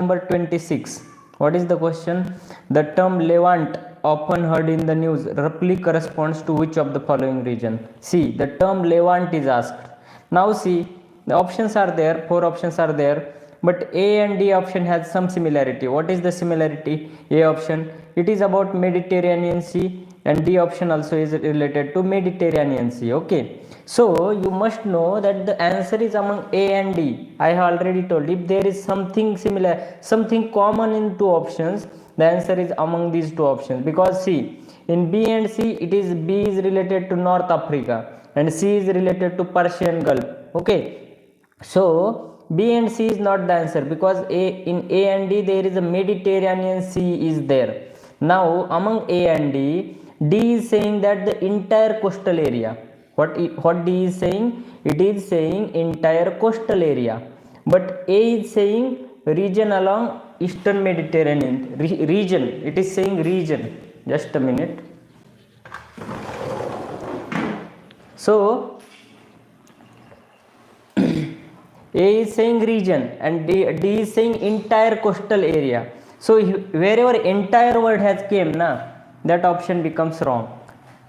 number 26. What is the question? The term Levant, often heard in the news, roughly corresponds to which of the following region? See, the term Levant is asked. Now see, the options are there, 4 options are there, but A and D option has some similarity. What is the similarity? A option, it is about Mediterranean Sea, and D option also is related to Mediterranean Sea. Okay, so you must know that the answer is among A and D. I have already told, if there is something similar, something common in two options, the answer is among these two options. Because see, in B and C, it is B is related to North Africa and C is related to Persian Gulf. Okay, so B and C is not the answer, because in A and D there is a Mediterranean Sea is there. Now among A and D, D is saying that the entire coastal area. What D is saying? It is saying entire coastal area, but A is saying region along Eastern Mediterranean region. It is saying region. Just a minute. So A is saying region and D is saying entire coastal area. So wherever entire word has came na, that option becomes wrong.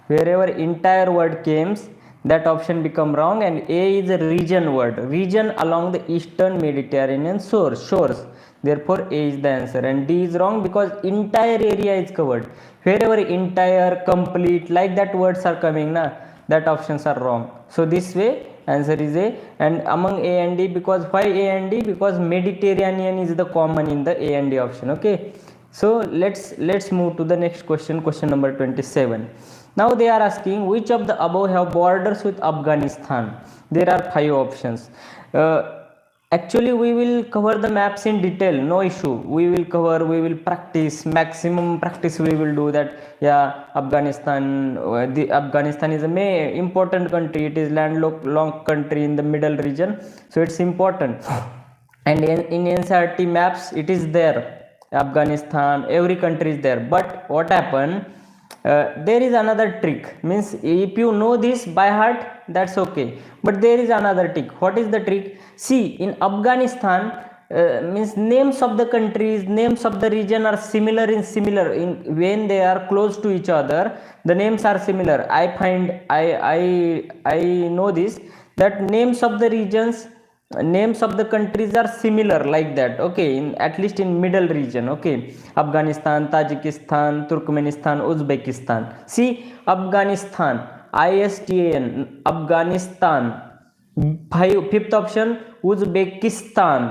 Wherever entire word comes, that option become wrong, and A is a region word, region along the Eastern Mediterranean shores. Therefore A is the answer, and D is wrong because entire area is covered. Wherever entire, complete, like that words are coming na, that options are wrong. So this way answer is A. And among A and D, because why A and D? Because Mediterranean is the common in the A and D option. Okay, so let's move to the next question, question number 27. Now they are asking which of the above have borders with Afghanistan. There are 5 options. Actually we will cover the maps in detail, no issue. We will practice, maximum practice we will do that. Yeah, Afghanistan is a important country. It is landlocked country in the middle region, so it's important. And in NCERT maps it is there, Afghanistan, every country is there. But what happened, there is another trick, means if you know this by heart, that's okay, but there is another trick. What is the trick? See, in Afghanistan, means names of the countries, names of the region are similar in when they are close to each other, the names are similar. I know this, that names of the regions, names of the countries are similar like that. Okay, in at least in middle region. Okay, Afghanistan, Tajikistan, Turkmenistan, Uzbekistan. See, Afghanistan, ISTAN, Afghanistan. Fifth option Uzbekistan,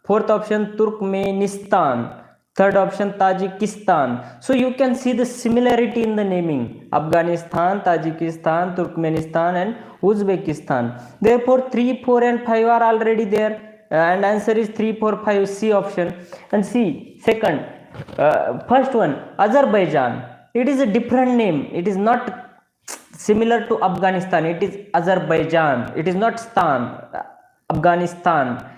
fourth option Turkmenistan, third option Tajikistan. So you can see the similarity in the naming: Afghanistan, Tajikistan, Turkmenistan and Uzbekistan. Therefore 3, 4 and 5 are already there, and answer is 3, 4, 5, C option. And see, second, first one, Azerbaijan, it is a different name. It is not similar to Afghanistan. It is Azerbaijan. It is not Stan, Afghanistan.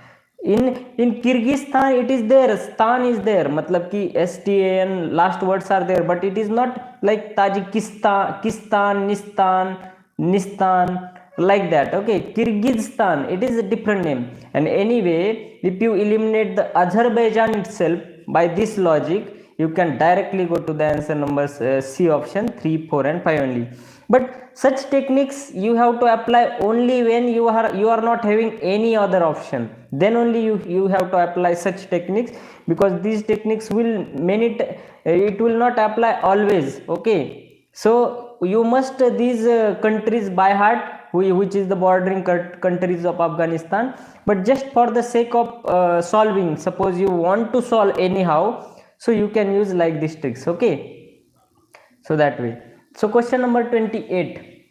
In Kyrgyzstan it is there, Stan is there, matlab ki STAN last words are there, but it is not like Tajikistan, Kistan, Nistan, like that. Okay, Kyrgyzstan, it is a different name. And anyway, if you eliminate the Azerbaijan itself by this logic, you can directly go to the answer numbers C option, 3, 4 and 5 only. But such techniques you have to apply only when you are not having any other option. Then only you have to apply such techniques, because these techniques will it will not apply always. Okay, so you must these countries by heart, which is the bordering countries of Afghanistan. But just for the sake of solving, suppose you want to solve anyhow, so you can use like these tricks. Okay, so that way. So question number 28,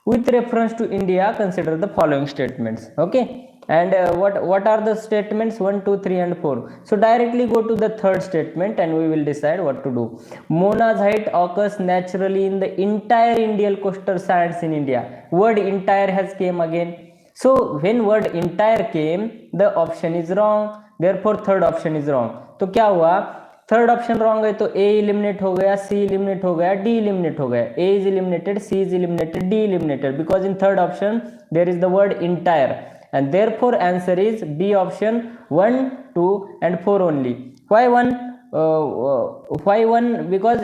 with reference to India, consider the following statements. Okay, and what are the statements? 1, 2, 3 and 4. So directly go to the third statement and we will decide what to do. Mona's height occurs naturally in the entire Indian coastal sands in India. Word entire has came again. So when word entire came, the option is wrong. Therefore third option is wrong. तो क्या हुआ? Third option wrong है तो ए eliminate हो गया, सी eliminate हो गया, D eliminate हो गया. A is eliminated, C is eliminated, D eliminated, because in third option there is the word entire, and therefore answer is B option 1, 2 and 4 only. Why one? Why one? Because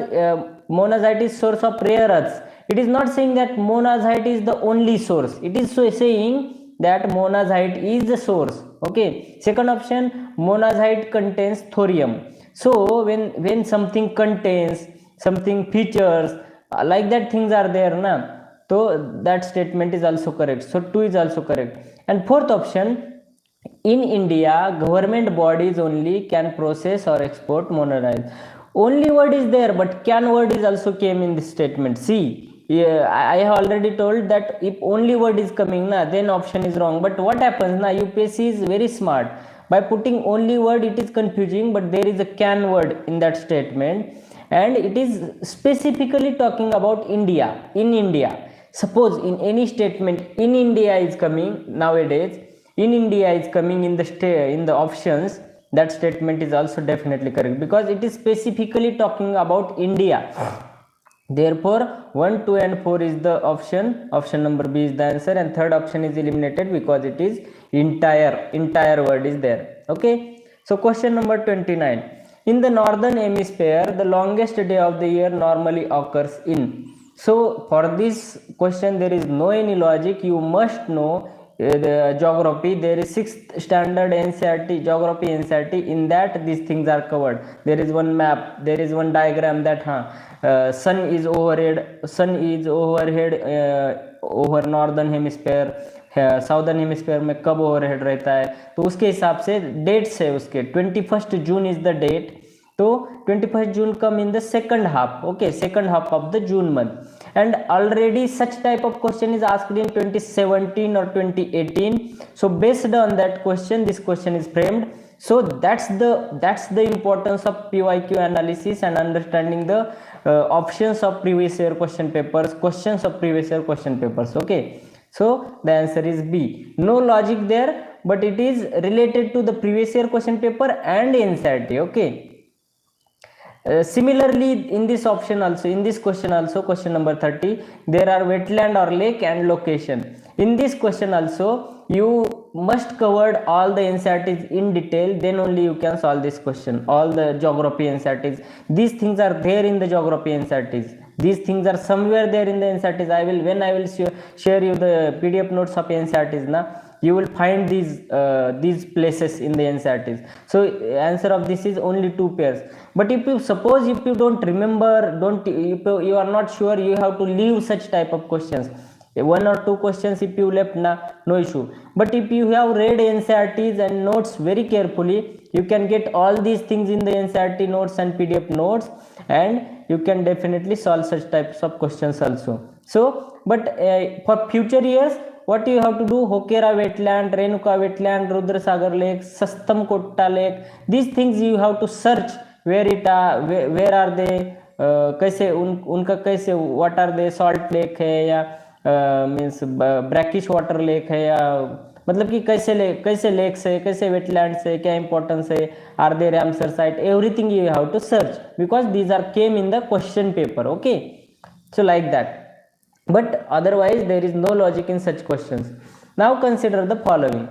monazite is source of rare earths. It is not saying that monazite is the only source. It is so saying that monazite is the source. Okay. Second option, monazite contains thorium. So when something contains something features like that things are there na, so that statement is also correct. So 2 is also correct. And fourth option, in India, government bodies only can process or export monazite. Only word is there, but can word is also came in this statement. See, yeah, I have already told that if only word is coming, na, then option is wrong. But what happens now? UPSC is very smart. By putting only word, it is confusing, but there is a can word in that statement, and it is specifically talking about India. In India, suppose in any statement in India is coming nowadays, in India is coming in the options, that statement is also definitely correct because it is specifically talking about India. Therefore 1, 2 and 4 is the option number B is the answer, and third option is eliminated because it is entire word is there. Okay, so question number 29. In the northern hemisphere, the longest day of the year normally occurs in. So for this question there is no any logic, you must know the geography. There is 6th standard NCERT geography NCERT, in that these things are covered. There is one map, there is one diagram that sun is overhead over northern hemisphere, southern hemisphere में कब overhead रहता है, तो उसके हिसाब से dates है उसके. 21 जून इज द डेट, तो 21 June come in the second half. Okay, second half of the June month. And already such type of question is asked in 2017 or 2018. So based on that question, this question is framed. So that's the importance of PYQ analysis and understanding the options of previous year question papers, questions of previous year question papers. Okay, so the answer is B. No logic there, but it is related to the previous year question paper and NCERT. Okay. Similarly in this option also, in this question also, question number 30, there are wetland or lake and location. In this question also you must cover all the NCERTs in detail, then only you can solve this question. All the geography NCERTs, these things are there in the geography NCERTs, these things are somewhere there in the NCERTs. When I will share you the PDF notes of NCERTs na, you will find these places in the NCERTs. So answer of this is only 2 pairs. But if you suppose if you don't remember, you are not sure, you have to leave such type of questions. 1 or 2 questions if you left na, no issue. But if you have read NCERTs and notes very carefully, you can get all these things in the NCERT notes and PDF notes, and you can definitely solve such types of questions also. So but for future years, what you have to do, Hokera wetland, Renuka wetland, Rudrasagar lake, Sastamkotta lake, these things you have to search where are they, कैसे उनका कैसे, what are they, salt lake है या means brackish water lake है, या मतलब कि कैसे लेक्स है, कैसे वेटलैंड्स है, क्या इंपॉर्टेंस है, are they Ramsar site, everything you have to search because these are came in the question paper. Okay, so like that, but otherwise there is no logic in such questions. Now consider the following: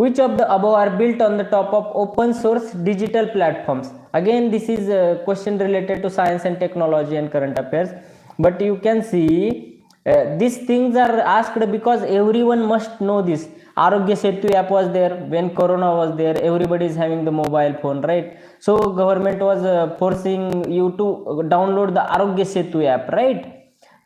which of the above are built on the top of open source digital platforms? Again this is a question related to science and technology and current affairs, but you can see these things are asked because everyone must know this. Arogya Setu app was there when corona was there, everybody is having the mobile phone, right? So government was forcing you to download the Arogya Setu app, right?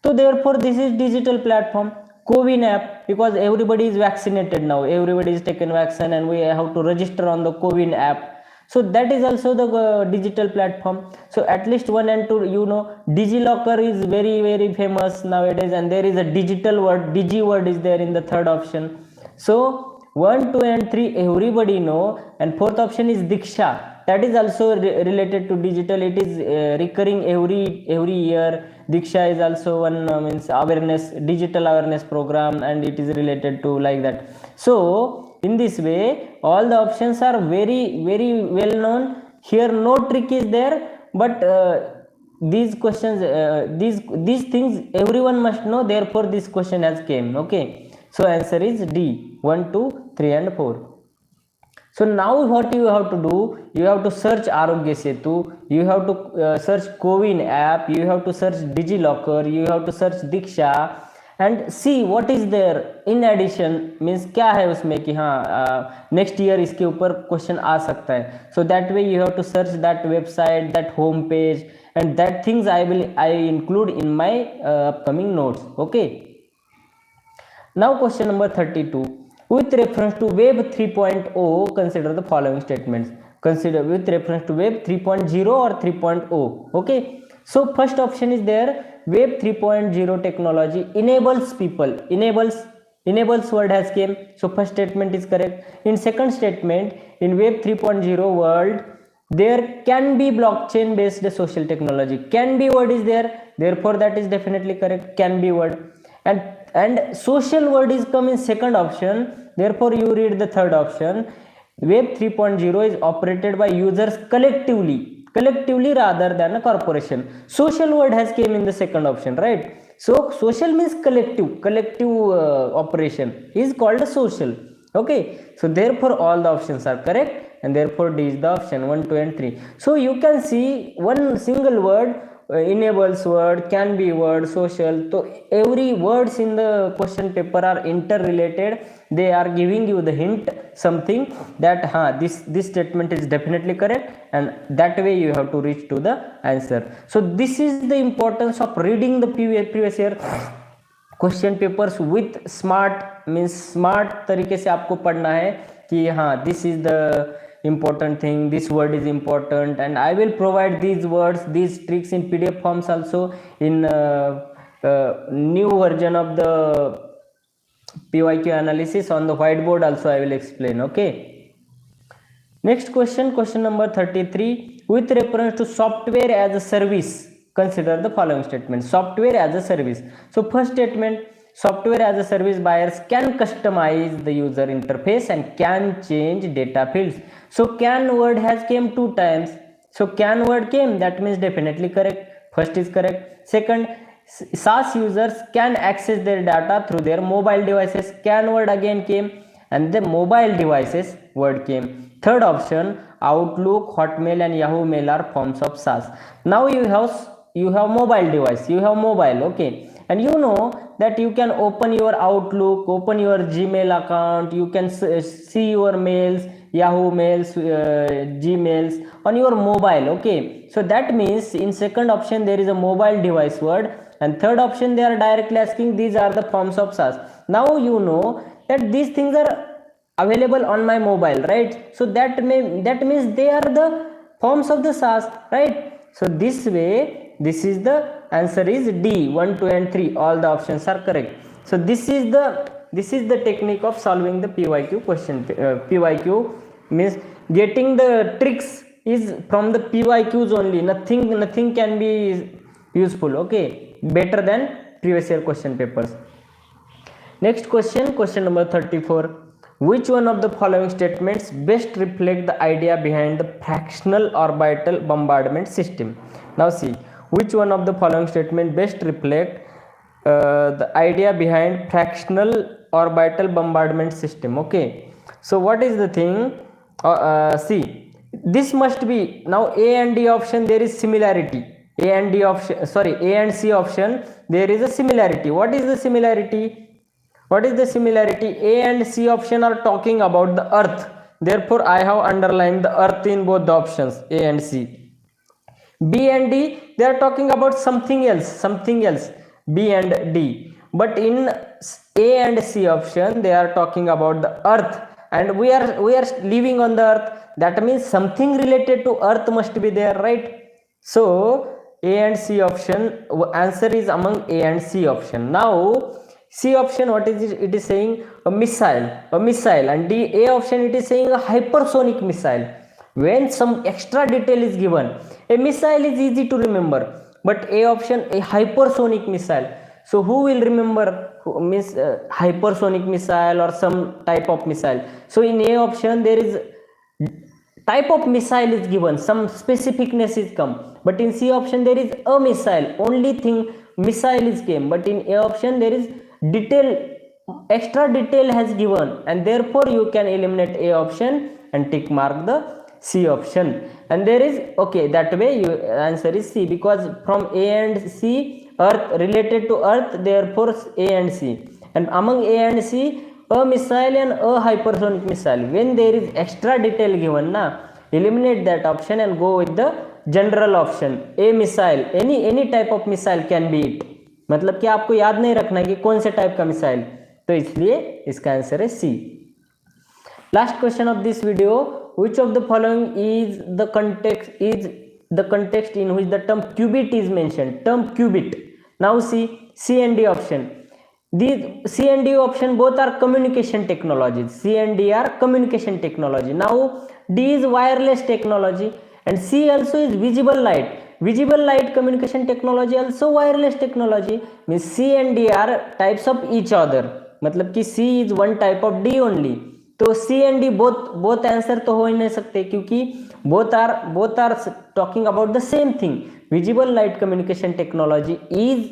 So therefore this is digital platform. CoWIN app, because everybody is vaccinated now, everybody is taken vaccine and we have to register on the CoWIN app, so that is also the digital platform. So at least 1 and 2, you know, DigiLocker is very very famous nowadays, and there is a digital word, digi word is there in the third option. So 1, 2 and 3 everybody know, and fourth option is Diksha, that is also related to digital. It is recurring every year. Diksha is also one means awareness, digital awareness program, and it is related to like that. So in this way all the options are very very well known. Here no trick is there, but these questions, these things everyone must know, therefore this question has came. Okay, so answer is D, 1, 2, 3 and 4. So now what you have to do, you have to search Arogya Setu, you have to search CoWIN app, you have to search DigiLocker, you have to search Diksha and see what is there in addition, means क्या है उसमें कि हाँ next year इसके ऊपर question आ सकता है. So that way you have to search that website, that home page, and that things I include in my upcoming notes. Okay. Now question number 32. With reference to Web 3.0, consider the following statements. Consider with reference to Web 3.0 or 3.0. Okay. So first option is there. Web 3.0 technology enables people. Enables word has came. So first statement is correct. In second statement, in Web 3.0 world, there can be blockchain based social technology. Can be word is there. Therefore, that is definitely correct. Can be word. And social word is come in second option, therefore you read the third option. Web 3.0 is operated by users collectively rather than a corporation. Social word has came in the second option, right? So social means collective operation is called a social. Okay, so therefore all the options are correct and therefore D is the option 1, 2 and 3. So you can see one single word, enables word, can be word, social. So every words in the question paper are interrelated. They are giving you the hint something that this statement is definitely correct, and that way you have to reach to the answer. So this is the importance of reading the previous year question papers with smart, means smart तरीके से आपको पढ़ना है कि this is the important thing, this word is important, and I will provide these words, these tricks in PDF forms also in new version of the PYQ analysis on the whiteboard also I will explain. Okay, next question number 33. With reference to software as a service, consider the following statement. Software as a service. So first statement, software as a service buyers can customize the user interface and can change data fields. So can word has came 2 times. So can word came, that means definitely correct. First is correct. Second, SaaS users can access their data through their mobile devices. Can word again came and the mobile devices word came. Third option, Outlook, Hotmail and Yahoo Mail are forms of SaaS. Now you have mobile device, you have mobile, okay, and you know that you can open your Outlook, open your Gmail account, you can see your mails, Yahoo mails, Gmails on your mobile. Okay, so that means in second option there is a mobile device word, and third option they are directly asking these are the forms of SaaS. Now you know that these things are available on my mobile, right? So that means they are the forms of the SaaS, right? So this way, this is the answer is D, 1, 2 and 3. All the options are correct. So this is the technique of solving the PYQ question. PYQ means getting the tricks is from the PYQs only. Nothing can be useful. Okay, better than previous year question papers. Next question number 34. Which one of the following statements best reflect the idea behind the fractional orbital bombardment system? Now see, which one of the following statement best reflect the idea behind fractional orbital bombardment system? Okay, so what is the thing? See, this must be now A and D option, there is similarity. A and C option, there is a similarity. What is the similarity? A and C option are talking about the earth. Therefore, I have underlined the earth in both the options, A and C. B and D, they are talking about something else, B and D. But in A and C option, they are talking about the earth, and we are living on the earth. That means something related to earth must be there, right? So A and C option, answer is among A and C option. Now C option, what is it? It is saying a missile, and A option, it is saying a hypersonic missile. When some extra detail is given, a missile is easy to remember, but A option, a hypersonic missile. So who will remember hypersonic missile or some type of missile? So in A option there is type of missile is given, some specificness is come, but in C option there is a missile, only thing missile is came, but in A option there is extra detail has given, and therefore you can eliminate A option and tick mark the C option. And there is, okay, that way your answer is C, because from A and C, Earth related to Earth, therefore A and C. And among A and C, a missile and a hypersonic missile. When there is extra detail given, na, eliminate that option and go with the general option. A missile, any type of missile can be it, मतलब कि आपको याद नहीं रखना कि कौन से type का मिसाइल, तो इसलिए इसका आंसर है C. Last question of this video, which of the following is the context in which the term qubit is mentioned? Term qubit. Now see C and D option. These C and D option both are communication technologies. C and D are communication technology. Now D is wireless technology. And C also is visible light. Visible light communication technology, also wireless technology. Means C and D are types of each other. मतलब कि C is one type of D only. तो C and D both answer तो हो ही नहीं सकते, क्योंकि both are talking about the same thing. Visible light communication technology is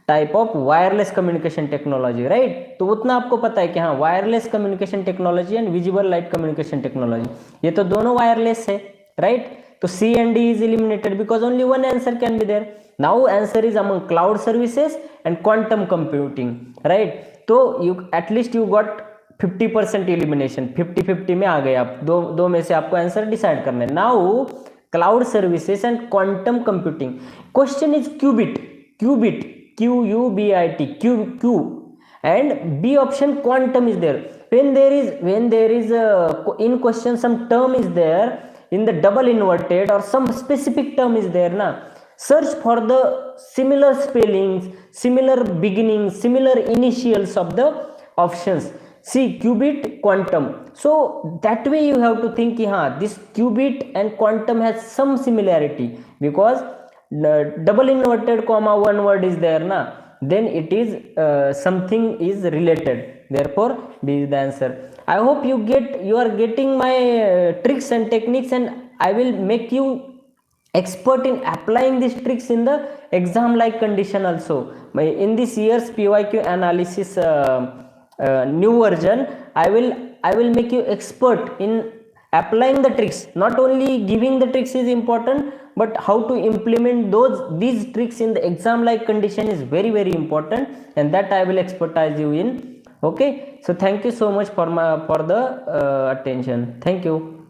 type of wireless communication technology, right? तो उतना आपको पता है कि हाँ, wireless communication technology and visible light communication technology, ये तो दोनों wireless है, right? So C and D is eliminated because only one answer can be there. Now answer is among cloud services and quantum computing, right? So you at least you got 50% elimination, 50-50 में आ गए आप, दो में से आपको answer decide करना है. Now cloud services and quantum computing. Question is qubit, QUBIT, Q, and B option quantum is there. When there is in question some term is there in the double inverted or some specific term is there, na, search for the similar spellings, similar beginnings, similar initials of the options. See, qubit, quantum. So that way you have to think ki, haan, this qubit and quantum has some similarity, because double inverted comma one word is there, na, then it is something is related. Therefore B is the answer. I hope you are getting my tricks and techniques, and I will make you expert in applying these tricks in the exam like condition also. In this year's PYQ analysis new version, I will make you expert in applying the tricks. Not only giving the tricks is important, but how to implement these tricks in the exam like condition is very, very important, and that I will expertise you in. Okay, so thank you so much for the attention. Thank you.